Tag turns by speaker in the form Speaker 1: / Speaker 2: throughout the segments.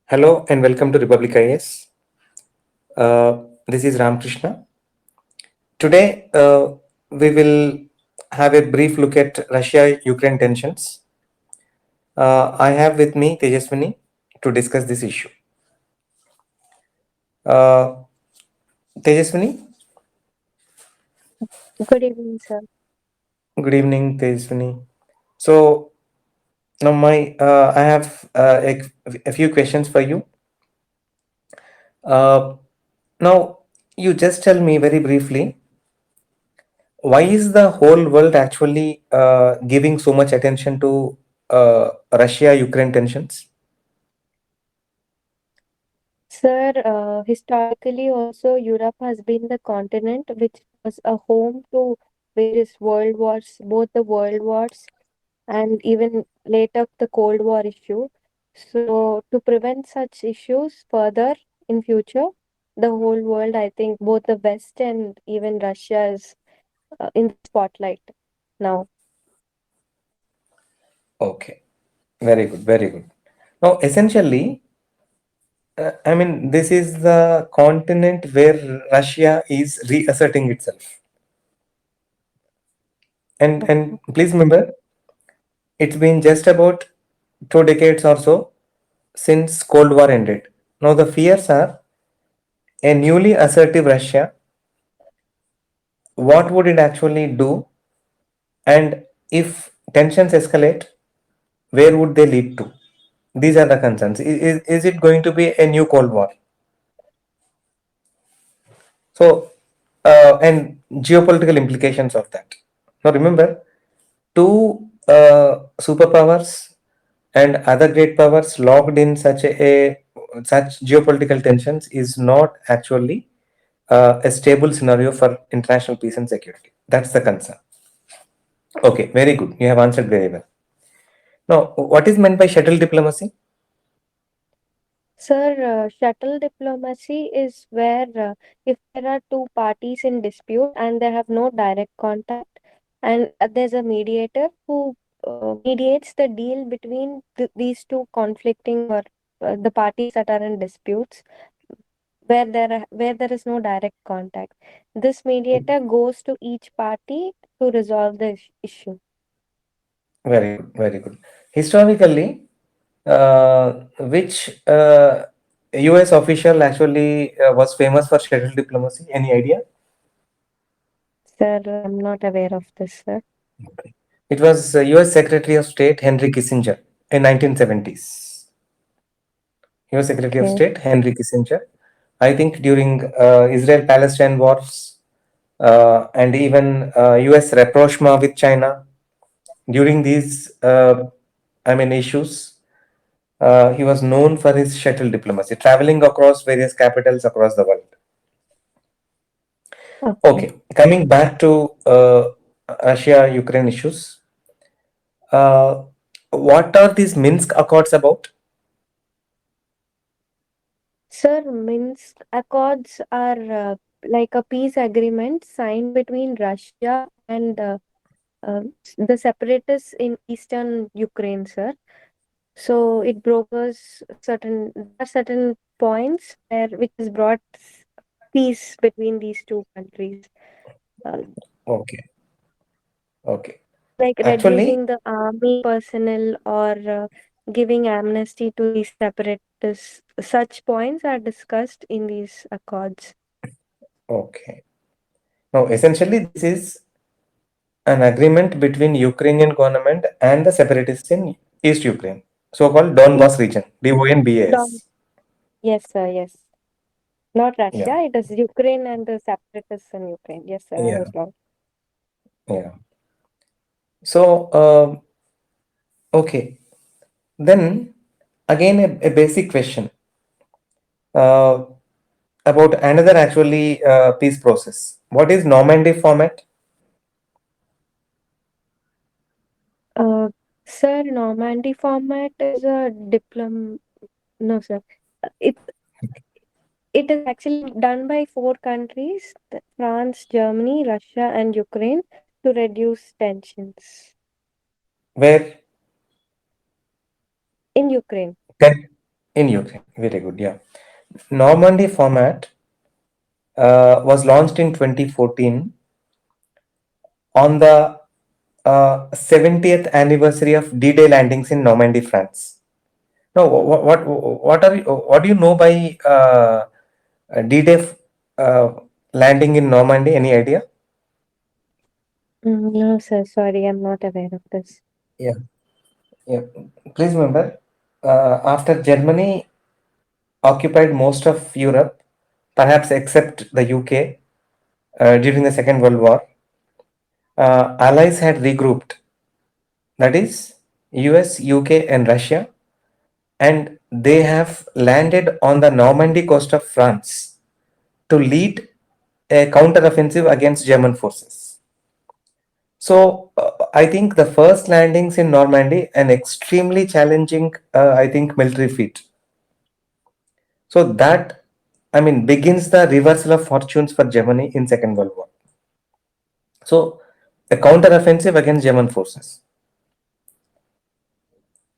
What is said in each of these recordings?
Speaker 1: Hello and welcome to Republic IS. This is Ramakrishna. Today, we will have a brief look at Russia-Ukraine tensions. I have with me Tejaswini to discuss this issue. Uh, Tejaswini,
Speaker 2: Good evening, sir.
Speaker 1: good evening, Tejaswini. So now I have a few questions for you. Uh, Now, you just tell me very briefly, why is the whole world actually giving so much attention to Russia-Ukraine tensions?
Speaker 2: Sir, historically also Europe has been the continent which was a home to various world wars, both the world wars and even later the Cold War issue. So to prevent such issues further in future, the whole world, I think both the West and even Russia is in the spotlight now.
Speaker 1: Okay, very good, very good. Now, essentially, I mean, this is the continent where Russia is reasserting itself. And please remember, it's been just about 2 decades or so since Cold War ended. Now, the fears are a newly assertive Russia. What would it actually do? And if tensions escalate, where would they lead to? These are the concerns. Is it going to be a new Cold War? So, and geopolitical implications of that. Now, remember, two superpowers and other great powers locked in such geopolitical tensions is not actually a stable scenario for international peace and security. That's the concern. Okay, very good. You have answered very well. Now, what is meant by shuttle diplomacy?
Speaker 2: Sir, shuttle diplomacy is where if there are two parties in dispute and they have no direct contact, and there's a mediator who mediates the deal between these two conflicting or the parties that are in disputes, where there is no direct contact. This mediator goes to each party to resolve the issue.
Speaker 1: Very good, very good. Historically, which US official actually was famous for shuttle diplomacy? Any idea?
Speaker 2: Sir, I'm not aware of this, sir.
Speaker 1: It was US Secretary of State Henry Kissinger in 1970s. US Secretary of
Speaker 2: Okay.
Speaker 1: State Henry Kissinger. I think during Israel-Palestine wars and even US rapprochement with China, during these, issues, he was known for his shuttle diplomacy, traveling across various capitals across the world.
Speaker 2: Okay.
Speaker 1: Okay, coming back to Russia-Ukraine issues, uh, what are these Minsk Accords about?
Speaker 2: Sir, Minsk Accords are like a peace agreement signed between Russia and the separatists in eastern Ukraine, sir. So it brokers there are certain points where which has brought peace between these two countries, uh,
Speaker 1: Okay, okay.
Speaker 2: like
Speaker 1: Actually,
Speaker 2: reducing the army personnel or giving amnesty to these separatists. Such points are discussed in these accords.
Speaker 1: okay. Now, essentially, this is an agreement between Ukrainian government and the separatists in East Ukraine, so-called Donbas region,
Speaker 2: Dom-
Speaker 1: DONBAS.
Speaker 2: Yes, sir. Yes. Not
Speaker 1: Yeah,
Speaker 2: Russia. It is Ukraine and the separatists in Ukraine. Yes, sir. I
Speaker 1: yeah,
Speaker 2: was wrong.
Speaker 1: yeah. So, okay. Then again, a basic question uh, about another actually peace process. What is Normandy format?
Speaker 2: Uh, Sir, Normandy format is a diplom. No, sir. It it is actually done by four countries: France, Germany, Russia, and Ukraine to reduce tensions
Speaker 1: Where
Speaker 2: in Ukraine.
Speaker 1: ten? in Ukraine. Very good. Yeah. Normandy format was launched in 2014 on the 70th anniversary of D-Day landings in Normandy, France. No, what do you know by D-Day uh, landing in Normandy? Any idea?
Speaker 2: No, sir, sorry, I'm not aware of this.
Speaker 1: Yeah, yeah. Please remember, after Germany occupied most of Europe, perhaps except the UK, during the Second World War, allies had regrouped. That is, US, UK, and Russia, and they have landed on the Normandy coast of France to lead a counteroffensive against German forces. So I think the first landings in Normandy, an extremely challenging, I think, military feat. So that, I mean, begins the reversal of fortunes for Germany in Second World War. So a counteroffensive against German forces.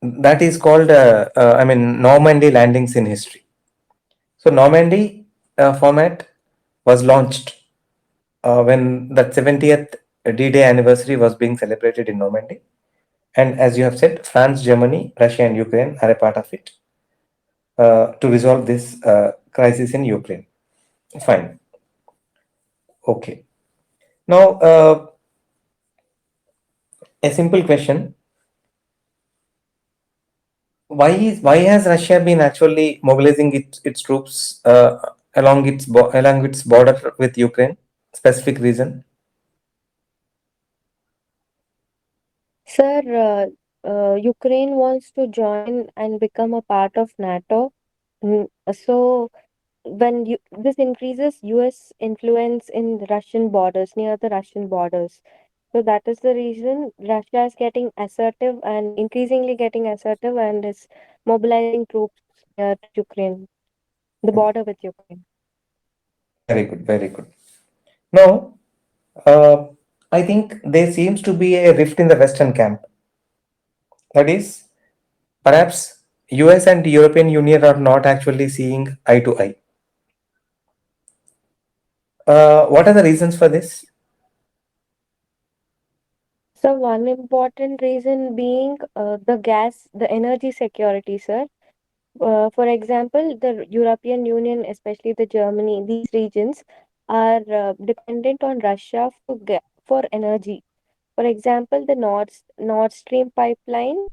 Speaker 1: That is called, I mean, Normandy landings in history. So Normandy format was launched when the 70th D-Day anniversary was being celebrated in Normandy. And as you have said, France, Germany, Russia, and Ukraine are a part of it to resolve this crisis in Ukraine. Fine. Okay. Now, a simple question: why has Russia been actually mobilizing its troops along its border with Ukraine? Specific reason?
Speaker 2: Sir, Ukraine wants to join and become a part of NATO. So this increases US influence in the Russian borders, near the Russian borders. So that is the reason Russia is getting assertive and increasingly getting assertive and is mobilizing troops near to Ukraine, the border with Ukraine.
Speaker 1: Very good, very good. Now, uh, I think there seems to be a rift in the Western camp. That is, perhaps US and European Union are not actually seeing eye to eye. What are the reasons for this?
Speaker 2: So one important reason being the energy security, sir. For example, the European Union, especially the Germany, these regions are dependent on Russia for energy. For example, the Nord Stream pipeline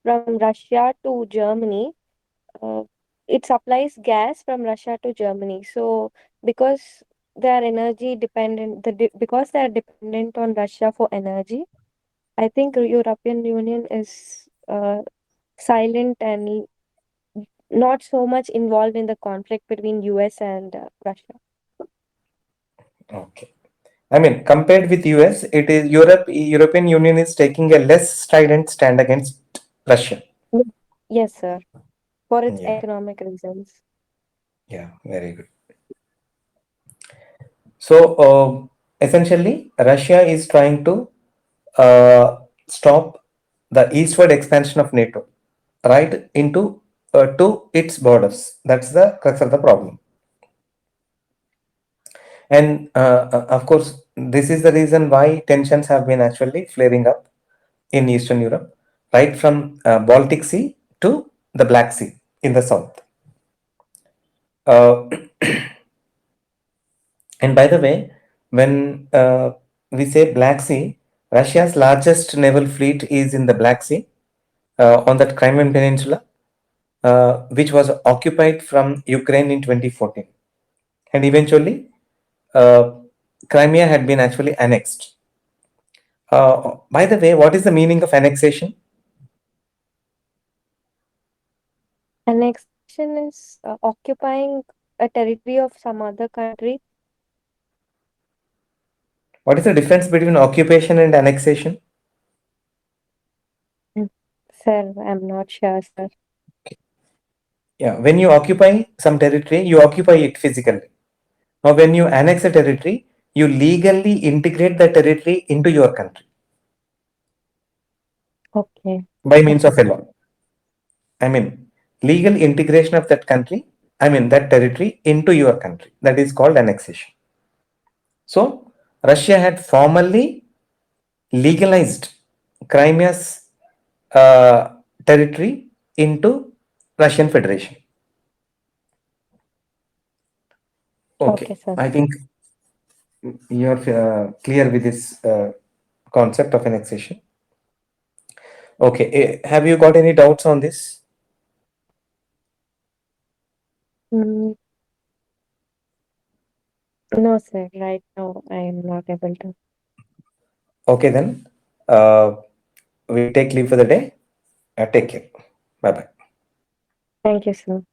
Speaker 2: from Russia to Germany, uh, it supplies gas from Russia to Germany. So because they are energy dependent, because they are dependent on Russia for energy, I think European Union is silent and not so much involved in the conflict between US and Russia.
Speaker 1: Okay. I mean, compared with US, it is European Union is taking a less strident stand against Russia.
Speaker 2: Ye- Yes, sir. For its
Speaker 1: Yeah,
Speaker 2: economic reasons.
Speaker 1: yeah, very good. So essentially, Russia is trying to stop the eastward expansion of NATO right into to its borders. That's the crux of the problem. And of course, this is the reason why tensions have been actually flaring up in Eastern Europe, right from Baltic Sea to the Black Sea in the south. Uh, and by the way, when we say Black Sea, Russia's largest naval fleet is in the Black Sea on that Crimean Peninsula, which was occupied from Ukraine in 2014. And eventually, uh, Crimea had been actually annexed. By the way, what is the meaning of annexation?
Speaker 2: Annexation is occupying a territory of some other country.
Speaker 1: What is the difference between occupation and annexation?
Speaker 2: Mm. Sir, I'm not sure, sir.
Speaker 1: Yeah, when you occupy some territory, you occupy it physically. Now, when you annex a territory, you legally integrate the territory into your country
Speaker 2: Okay.
Speaker 1: by means
Speaker 2: Okay,
Speaker 1: of a
Speaker 2: sir.
Speaker 1: law. I mean, legal integration of that country, I mean that territory, into your country. That is called annexation. So Russia had formally legalized Crimea's territory into Russian Federation. Okay,
Speaker 2: Okay, sir.
Speaker 1: I think you are clear with this concept of annexation. Okay, have you got any doubts on this?
Speaker 2: Mm, no, sir. Right now, I am not able to.
Speaker 1: Okay, then uh, we take leave for the day. Take care. Bye bye.
Speaker 2: Thank you, sir.